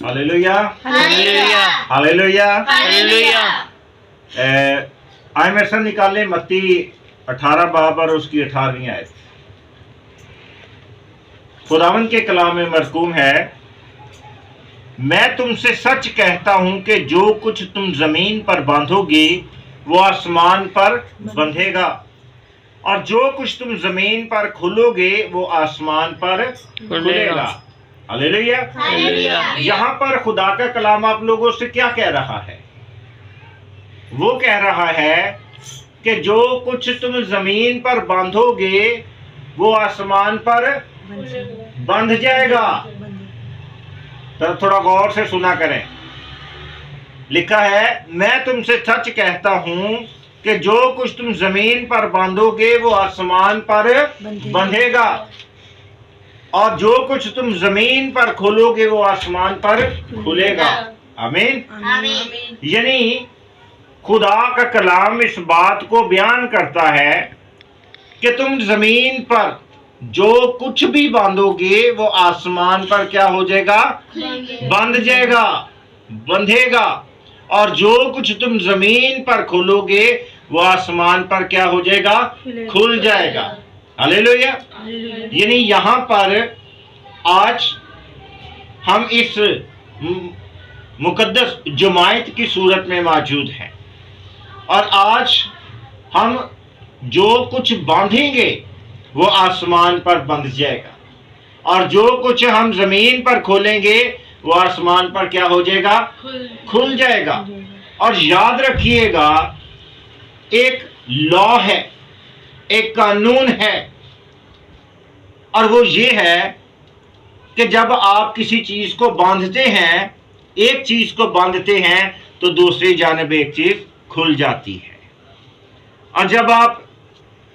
Hallelujah hallelujah hallelujah hallelujah. आए मेरे साथ निकाले मत्ती 18 बाब और उसकी 18वीं आयत। खुदावंद के कलाम में मरकूम है, मैं तुमसे सच कहता हूं कि जो कुछ तुम जमीन पर बांधोगे वो आसमान पर बंधेगा, और जो कुछ तुम जमीन पर खोलोगे वो आसमान पर खुलेगा। Hallelujah hallelujah. यहाँ पर खुदा का कलाम आप लोगों से क्या कह रहा है? वो कह रहा है कि जो कुछ तुम जमीन पर बांधोगे वो आसमान पर बंध जाएगा। तो थोड़ा गौर से सुना करें। लिखा है, मैं तुमसे सच कहता हूं कि जो कुछ तुम जमीन पर बांधोगे वो आसमान पर बंधेगा, और जो कुछ तुम जमीन पर खोलोगे वो आसमान पर खुलेगा। आमीन। आमीन। यानी खुदा का कलाम इस बात को बयान करता है कि तुम जमीन पर जो कुछ भी बांधोगे वो आसमान पर क्या हो जाएगा? बंध जाएगा, बंधेगा, और जो कुछ तुम जमीन पर खोलोगे वो आसमान पर क्या हो जाएगा? खुल जाएगा। हालेलुया। यानी यहाँ पर आज हम इस मुकद्दस जुमायत की सूरत में मौजूद हैं, और आज हम जो कुछ बांधेंगे वो आसमान पर बंध जाएगा, और जो कुछ हम जमीन पर खोलेंगे वो आसमान पर क्या हो जाएगा? खुल जाएगा। और याद रखिएगा, एक लॉ है, एक कानून है, और वो ये है कि जब आप किसी चीज को बांधते हैं, एक चीज को बांधते हैं, तो दूसरी जानिब एक चीज खुल जाती है, और जब आप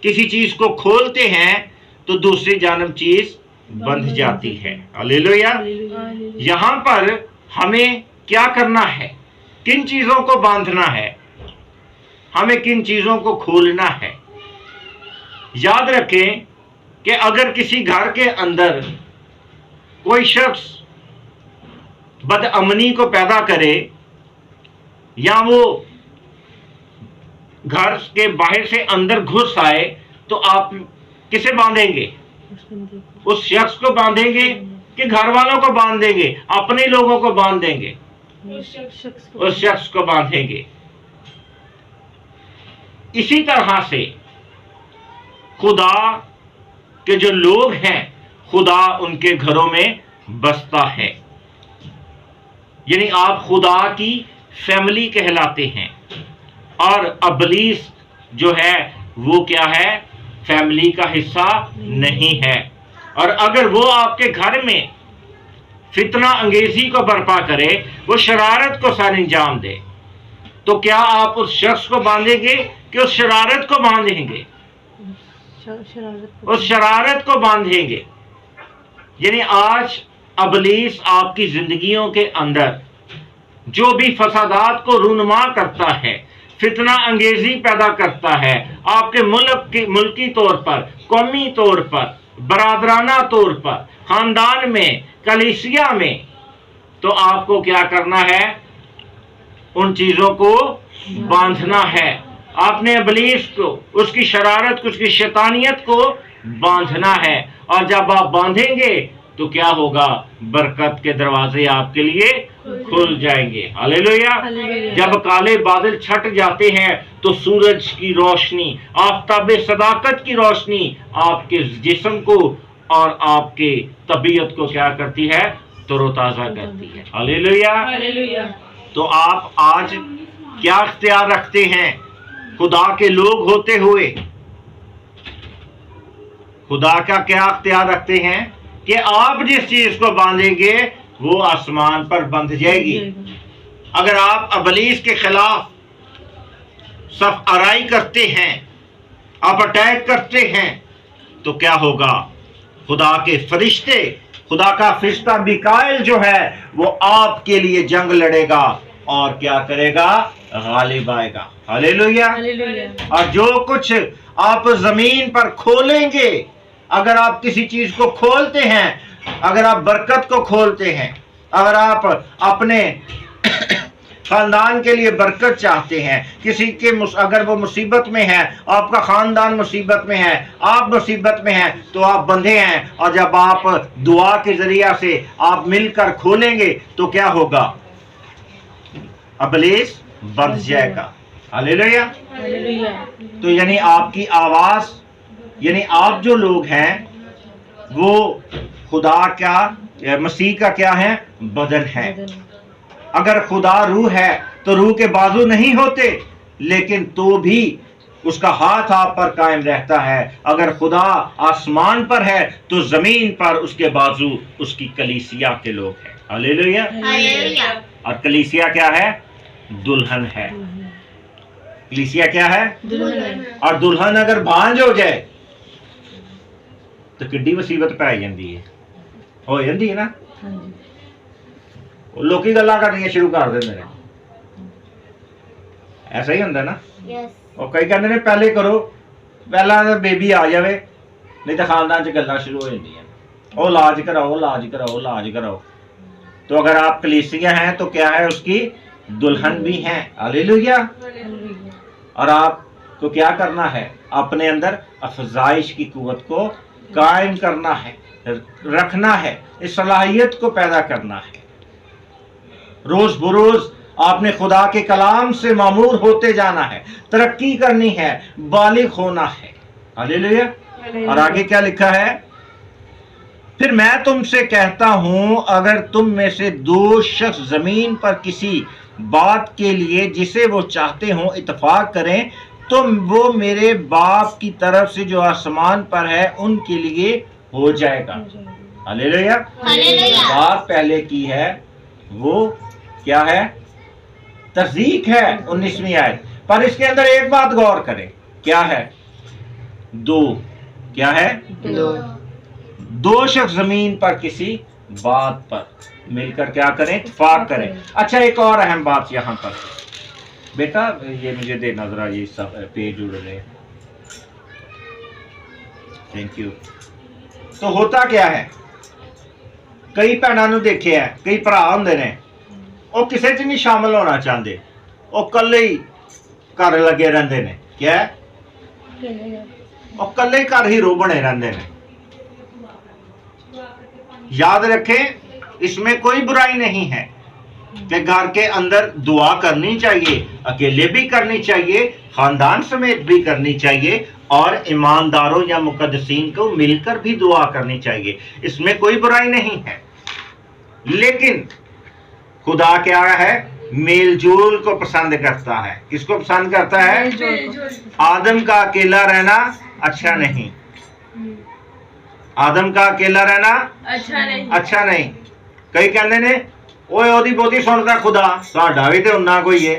किसी चीज को खोलते हैं तो दूसरी जानिब चीज बंध जाती है। हालेलुया। यहाँ पर हमें क्या करना है? किन चीजों को बांधना है? हमें किन चीजों को खोलना है? याद रखें कि अगर किसी घर के अंदर कोई शख्स बदअमनी को पैदा करे, या वो घर के बाहर से अंदर घुस आए, तो आप किसे बांधेंगे? उस शख्स को बांधेंगे कि घर वालों को बांध देंगे? अपने लोगों को बांध देंगे? उस शख्स को बांधेंगे। इसी तरह से खुदा के जो लोग हैं, खुदा उनके घरों में बसता है। यानी आप खुदा की फैमिली कहलाते हैं, और अबलीस जो है वो क्या है? फैमिली का हिस्सा नहीं है। और अगर वो आपके घर में फितना अंगेजी को बर्पा करे, वो शरारत को सर अंजाम दे, तो क्या आप उस शख्स को बांधेंगे कि उस शरारत को बांधेंगे? उस शरारत को बांधेंगे। यानी आज अबलीस आपकी जिंदगियों के अंदर जो भी फसादात को रूनुमा करता है, फितना अंगेजी पैदा करता है, आपके मुल्की तौर पर, कौमी तौर पर, बरादराना तौर पर, खानदान में, कलीसिया में, तो आपको क्या करना है? उन चीजों को बांधना है। आपने इब्लीस को, उसकी शरारत को, उसकी शैतानियत को बांधना है। और जब आप बांधेंगे तो क्या होगा? बरकत के दरवाजे आपके लिए खुल जाएंगे। हालेलुया। जब काले बादल छट जाते हैं तो सूरज की रोशनी, आफताबे सदाकत की रोशनी आपके जिस्म को और आपके तबीयत को क्या करती है? तरोताजा करती है। हालेलुया। तो आप आज क्या इख्तियार रखते हैं खुदा के लोग होते हुए? खुदा का क्या इख्तियार रखते हैं कि आप जिस चीज को बांधेंगे वो आसमान पर बंध जाएगी। अगर आप अबलीस के खिलाफ सफ आराई करते हैं, आप अटैक करते हैं, तो क्या होगा? खुदा के फरिश्ते, खुदा का फरिश्ता मिकाएल जो है वो आपके लिए जंग लड़ेगा और क्या करेगा? गालिब आएगा। हालेलुया। और जो कुछ आप जमीन पर खोलेंगे, अगर आप किसी चीज को खोलते हैं, अगर आप बरकत को खोलते हैं, अगर आप अपने खानदान के लिए बरकत चाहते हैं, किसी के अगर वो मुसीबत में है, आपका खानदान मुसीबत में है, आप मुसीबत में हैं, तो आप बंधे हैं। और जब आप दुआ के जरिया से आप मिलकर खोलेंगे तो क्या होगा? अबलीस बंध जाएगा। हालेलुया। तो यानी आपकी आवाज, यानी आप जो लोग हैं वो खुदा का, मसीह का क्या है? बदन है। अगर खुदा रूह है तो रूह के बाजू नहीं होते, लेकिन तो भी उसका हाथ आप पर कायम रहता है। अगर खुदा आसमान पर है तो जमीन पर उसके बाजू उसकी कलीसिया के लोग हैं। हालेलुया। और कलीसिया क्या है? दुल्हन है। कलीसिया क्या है? और दुल्हन अगर भांज हो जाए तो किड्डी मुसीबत पै जाती है, हो जाती है ना। लोग गल्लां करनियां शुरू कर देंगे ने, ऐसा ही होंदा ना। और कई कहते ने पहले करो, पहला बेबी आ जाए, नहीं तो खानदान च गल्लां शुरू हो जांदियां, ओ इलाज कराओ, इलाज कराओ, इलाज कराओ। तो अगर आप कलीसिया हैं तो क्या है? उसकी दुल्हन भी हैं। हालेलुया। और आपको क्या करना है? अपने अंदर अफजाइश की कुव्वत को कायम करना है, रखना है, इस सलाहियत को पैदा करना है। रोज बरोज आपने खुदा के कलाम से मामूर होते जाना है, तरक्की करनी है, बालिग होना है। हालेलुया। और आगे क्या लिखा है? फिर मैं तुमसे कहता हूं, अगर तुम में से दो शख्स जमीन पर किसी बात के लिए जिसे वो चाहते हो इत्तेफाक करें, तो वो मेरे बाप की तरफ से जो आसमान पर है उनके लिए हो जाएगा। हालेलुया। बात पहले की है वो क्या है? तस्दीक है 19वीं आयत। पर इसके अंदर एक बात गौर करें, क्या है? दो। क्या है? दो शख्स जमीन पर किसी बात पर मिलकर क्या करें? इत्तेफाक करें। अच्छा, एक और अहम बात यहां पर, बेटा ये मुझे देना जरा, ये सब पेज उड़ रहे हैं। Thank you. तो होता क्या है? कई भैनों नूं देखे है, कई भरा हुंदे ने, वो किसी च नहीं शामिल होना चाहते, वो कल्ले ही घर लगे रहंदे ने। क्या है? वो कल्ले ही घर हीरो बने रहंदे ने। याद रखें, इसमें कोई बुराई नहीं है कि घर के अंदर दुआ करनी चाहिए, अकेले भी करनी चाहिए, खानदान समेत भी करनी चाहिए, और ईमानदारों या मुकद्दसीन को मिलकर भी दुआ करनी चाहिए। इसमें कोई बुराई नहीं है। लेकिन खुदा क्या है? मेलजोल को पसंद करता है। किसको पसंद करता है? आदम का अकेला रहना अच्छा नहीं। आदम का अकेला रहना अच्छा नहीं। कई कहते ने ओए ओदी बहुती सुनता खुदा, साडा भी तो उन्ना कोई है।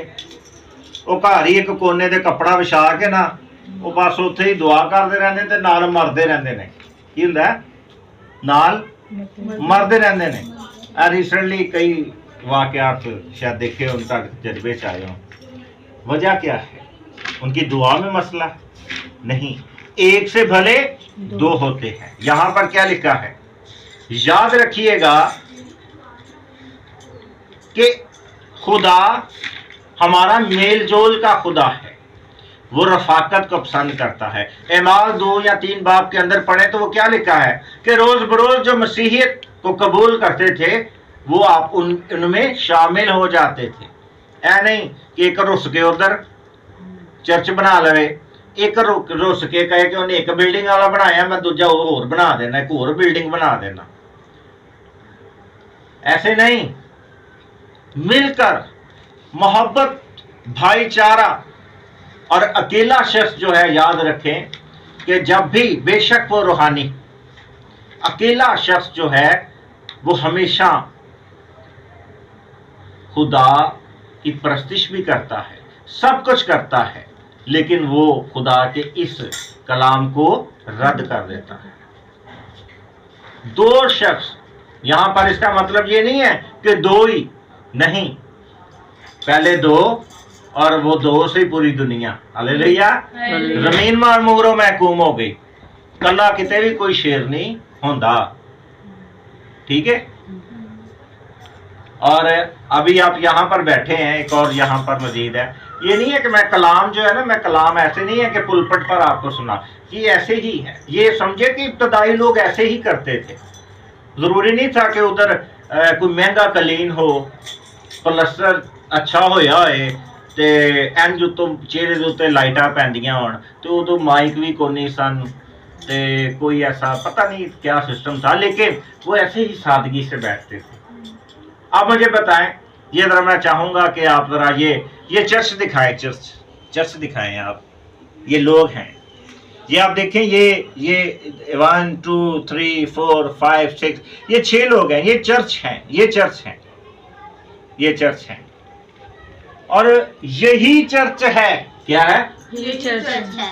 ਉਹ ਘਰ ਹੀ ਇੱਕ ਕੋਨੇ ਤੇ ਕੱਪੜਾ ਵਿਛਾ ਕੇ ਨਾ ਉਹ ਬਸ ਉੱਥੇ ਹੀ ਦੁਆ ਕਰਦੇ ਰਹਿੰਦੇ ਤੇ ਨਾਲ ਮਰਦੇ ਰਹਿੰਦੇ ਨੇ। ਕੀ ਹੁੰਦਾ ਹੈ? ਨਾਲ मरते रहते हैं। रिसेंटली कई वाकयात शायद देखे उनका तजर्बे से आए हों। वजह क्या है? उनकी दुआ में मसला नहीं, एक से भले दो होते हैं। यहां पर क्या लिखा है? याद रखिएगा कि खुदा हमारा मेल जोल का खुदा है, वो रफाकत को पसंद करता है। एमाल 2 या 3 बाब के अंदर पढ़े तो वो क्या लिखा है कि रोज बरोज जो मसीहियत को कबूल करते थे वो आप उनमें शामिल हो जाते थे। ऐ नहीं कि एक रुस के उधर चर्च बना लवे, एक रुस के कहे कि उन्हें एक बिल्डिंग वाला बनाया मैं दूजा होर बना देना, एक होर बिल्डिंग बना देना। ऐसे नहीं, मिलकर मोहब्बत, भाईचारा। और अकेला शख्स जो है, याद रखें कि जब भी, बेशक वो रूहानी, अकेला शख्स जो है वो हमेशा खुदा की परस्तिश भी करता है, सब कुछ करता है, लेकिन वो खुदा के इस कलाम को रद्द कर देता है। दो शख्स, यहां पर इसका मतलब ये नहीं है कि दो ही, नहीं, पहले दो और वो दो से ही पूरी दुनिया। हालेलुया। जमीन मामूरो महकूम हो गई, कला किते भी कोई शेर नहीं होंदा। ठीक है। और अभी आप यहाँ पर बैठे हैं, एक और यहाँ पर मजीद है। ये नहीं है कि मैं कलाम जो है ना, मैं कलाम ऐसे नहीं है कि पुलपट पर आपको सुना, ये ऐसे ही है। ये समझे कि इब्तदाई लोग ऐसे ही करते थे। जरूरी नहीं था कि उधर कोई महंगा कलीन हो, प्लस्तर अच्छा होया होए ते इंज उत्तों चेहरे के उत्ते लाइटां पैंदियां होण, तो उदों माइक भी कोनी सन ते कोई ऐसा पता नहीं क्या सिस्टम था, लेकिन वो ऐसे ही सादगी से बैठते थे। अब मुझे बताएं, ये जरा मैं चाहूंगा कि आप जरा ये चर्च दिखाएं, चर्च दिखाएं आप। ये लोग हैं, ये आप देखें, ये 1 2 3 4 5 6, ये 6 लोग हैं। ये चर्च हैं, ये चर्च हैं, ये चर्च हैं। और यही चर्च है। क्या है? ये चर्च है।